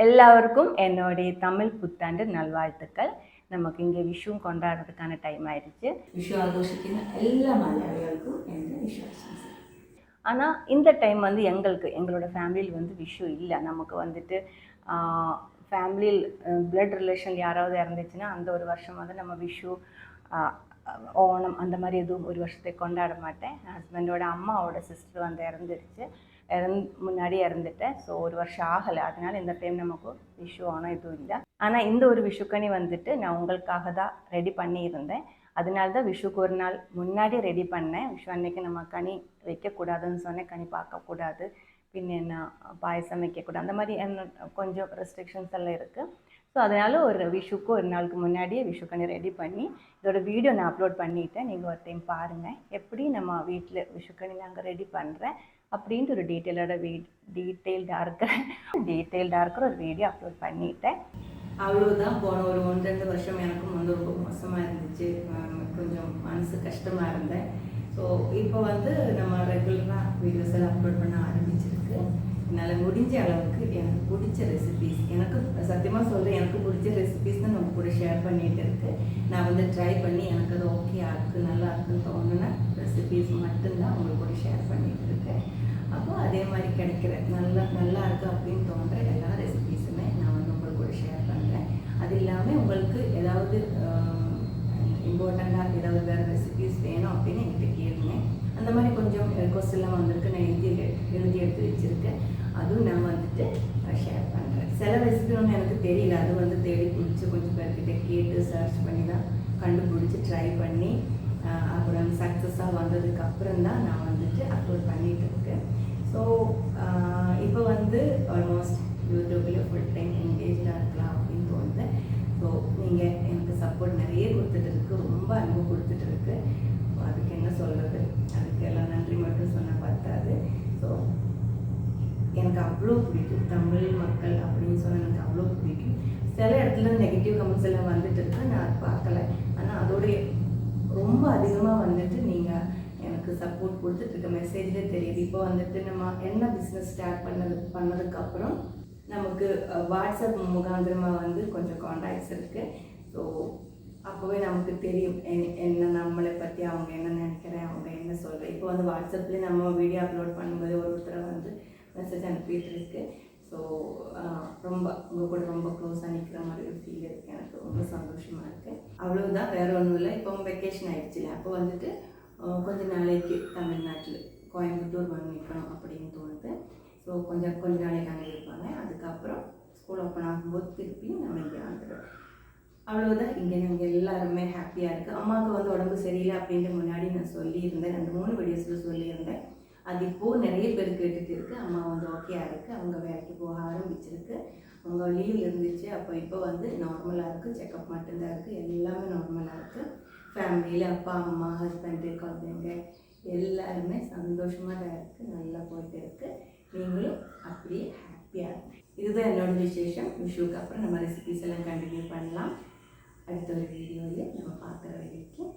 எல்லாருக்கும் என்னுடைய தமிழ் புத்தாண்டு நல்வாழ்த்துக்கள். நமக்கு இங்கே விஷுவும் கொண்டாடுறதுக்கான டைம் ஆயிடுச்சு. விஷு ஆഘോഷിക്കുന്ന എല്ലാ മലയാളികൾക്കും എൻ്റെ വിശ്വാസംസ്. ஆனால் இந்த டைம் வந்து எங்களோட ஃபேமிலியில் வந்து விஷு இல்லை. நமக்கு வந்துட்டு ஃபேமிலியில் பிளட் ரிலேஷன் யாராவது இறந்துச்சுன்னா அந்த ஒரு வருஷம் வந்து நம்ம விஷு ஓணம் அந்த மாதிரி எதுவும் ஒரு வருஷத்தை கொண்டாட மாட்டேன். ஹஸ்பண்டோட அம்மாவோட சிஸ்டர் வந்து முன்னாடி இறந்துட்டேன். ஸோ ஒரு வருஷம் ஆகலை. அதனால் இந்த டைம் நமக்கு விஷு ஓணம் எதுவும் இல்லை. ஆனால் இந்த ஒரு விஷுக்கனி வந்துட்டு நான் உங்களுக்காக தான் ரெடி பண்ணியிருந்தேன். அதனால தான் விஷுக்கு ஒரு நாள் முன்னாடி ரெடி பண்ணேன். விஷு அன்னைக்கு நம்ம கனி வைக்கக்கூடாதுன்னு சொன்னேன். கனி பார்க்கக்கூடாது, பின்ன என்ன பாயசம் வைக்கக்கூடாது, அந்த மாதிரி கொஞ்சம் ரெஸ்ட்ரிக்ஷன்ஸ் எல்லாம் இருக்குது. ஸோ அதனால் ஒரு விஷுக்கு ஒரு நாளுக்கு முன்னாடியே விஷுக்கனி ரெடி பண்ணி இதோட வீடியோ நான் அப்லோட் பண்ணிவிட்டேன். நீங்கள் ஒரு டைம் பாருங்கள் எப்படி நம்ம வீட்டில் விஷுக்கனி நாங்கள் ரெடி பண்ணுறேன் அப்படின்ட்டு ஒரு டீட்டெயில்டாக இருக்கிற ஒரு வீடியோ அப்லோட் பண்ணிட்டேன். அவ்வளோதான். போன ஒரு 1-2 வருஷம் எனக்கும் வந்து ரொம்ப மோசமாக இருந்துச்சு. கொஞ்சம் மனசு கஷ்டமாக இருந்தேன். ஸோ இப்போ வந்து நம்ம ரெகுலராக வீடியோஸ் எல்லாம் அப்லோட் பண்ண ஆரம்பிச்சிருக்கு. என்னால் முடிஞ்ச அளவுக்கு எனக்கு பிடிச்ச ரெசிபீஸ், எனக்கு சத்தியமாக சொல்கிறேன், எனக்கு பிடிச்ச ரெசிபீஸ் தான் நம்ம கூட ஷேர் பண்ணிகிட்டு இருக்கு. நான் வந்து ட்ரை பண்ணி எனக்கு அது ஓகே இருக்குது, நல்லா இருக்குன்னு தோணுன ரெசிபீஸ் மட்டும்தான் உங்களுக்கு கூட ஷேர் பண்ணிகிட்டு இருக்கேன். அப்போ அதே மாதிரி கிடைக்கிற நல்லா இருக்குது அப்படின்னு தோன்ற எல்லா ரெசிபீஸுமே நான் வந்து உங்களுக்கு கூட ஷேர் பண்ணுறேன். அது இல்லாமல் உங்களுக்கு ஏதாவது இம்பார்ட்டண்ட்டாக ஏதாவது வேறு ரெசிபீஸ் வேணும் அப்படின்னு என்கிட்ட கேளுங்க. அந்த மாதிரி கொஞ்சம் கொஸ்டின்லாம் வந்திருக்கு, நான் எழுதி எடுத்து வச்சுருக்கேன். அதுவும் நான் வந்துட்டு ஷேர் பண்ணுறேன். சில ரெசிபி ஒன்று எனக்கு தெரியல, அது வந்து தேடி பிடிச்சி கொஞ்சம் பேர்கிட்ட கேட்டு சர்ச் பண்ணி தான் கண்டுபிடிச்சி ட்ரை பண்ணி அப்புறம் சக்ஸஸாக வந்ததுக்கு அப்புறம் தான் நான் வந்துட்டு அப்லோட் பண்ணிகிட்டு இருக்கேன். ஸோ இப்போ வந்து ஆல்மோஸ்ட் யூடியூப்லேயே ஃபுல் டைம் என்கேஜாக இருக்கலாம் அப்படின்னு தோணுது. ஸோ நீங்கள் எனக்கு சப்போர்ட் நிறைய கொடுத்துட்டு இருக்கு, ரொம்ப அன்பு கொடுத்துட்டு இருக்கு. அதுக்கு என்ன சொல்கிறது, அதுக்கு எல்லாம் நன்றி மட்டும் சொன்னால் பத்தாது. ஸோ எனக்கு அவ்வளோ பிடிக்கும் தமிழ் மக்கள் அப்படின்னு சொன்னால் எனக்கு அவ்வளோ பிடிக்கும். சில இடத்துல நெகட்டிவ் கமெண்ட்ஸ் எல்லாம் வந்துட்டு இருக்கு, நான் பார்க்கல. ஆனால் அதோடைய ரொம்ப அதிகமாக வந்துட்டு நீங்கள் எனக்கு சப்போர்ட் கொடுத்துட்ருக்க மெசேஜ்லேயே தெரியுது. இப்போ வந்துட்டு நம்ம என்ன பிஸ்னஸ் ஸ்டார்ட் பண்ணதுக்கப்புறம் நமக்கு வாட்ஸ்அப் முகாந்திரமாக வந்து கொஞ்சம் கான்டாக்ட்ஸ் இருக்குது. ஸோ அப்போவே நமக்கு தெரியும் என்ன நம்மளை பற்றி அவங்க என்ன நினைக்கிறேன், அவங்க என்ன சொல்கிறேன். இப்போ வந்து வாட்ஸ்அப்லேயே நம்ம வீடியோ அப்லோட் பண்ணும்போது ஒருத்தரை வந்து மெசேஜ் அனுப்பிட்டு இருக்கு. ஸோ ரொம்ப உங்கள் கூட ரொம்ப க்ளோஸாக நிற்கிற மாதிரி ஒரு ஃபீல் இருக்குது. எனக்கு ரொம்ப சந்தோஷமாக இருக்குது. அவ்வளோதான், வேறு ஒன்றும் இல்லை. இப்போ வெக்கேஷன் ஆகிடுச்சுல, அப்போ வந்துட்டு கொஞ்ச நாளைக்கு தமிழ்நாட்டில் கோயம்புத்தூர் வந்து நிற்கணும் அப்படின்னு தோணுது. ஸோ கொஞ்ச நாளைக்கு அங்கே இருப்பாங்க. அதுக்கப்புறம் ஸ்கூல் ஓப்பன் ஆகும்போது திருப்பியும் நம்ம இங்கே வந்துடுவோம். அவ்வளோதான். இங்கே நாங்கள் எல்லாருமே ஹாப்பியாக இருக்குது. அம்மாவுக்கு வந்து உடம்பு சரியில்லை அப்படின்ட்டு முன்னாடி நான் சொல்லியிருந்தேன், 2-3 வீடியோஸில் சொல்லியிருந்தேன். அது இப்போது நிறைய பேர் கேட்டுட்டு இருக்குது. அம்மா வந்து ஓகேயாக இருக்குது, அவங்க வேலைக்கு போக ஆரம்பிச்சிருக்கு. அவங்க லீவ் இருந்துச்சு. அப்போ இப்போ வந்து நார்மலாக இருக்குது, செக்கப் மட்டும்தான் இருக்குது, எல்லாமே நார்மலாக இருக்குது. ஃபேமிலியில் அப்பா அம்மா ஹஸ்பண்டு குழந்தைங்க எல்லாருமே சந்தோஷமாக தான் இருக்குது, நல்லா போயிட்டு இருக்குது. நீங்களும் அப்படியே ஹாப்பியாக இருக்கும். இதுதான் என்னோட விசேஷம். விஷுக்கு அப்புறம் நம்ம ரெசிபிஸ் எல்லாம் கண்டினியூ பண்ணலாம். அடுத்த ஒரு வீடியோவில் நம்ம பார்க்குற வரைக்கும்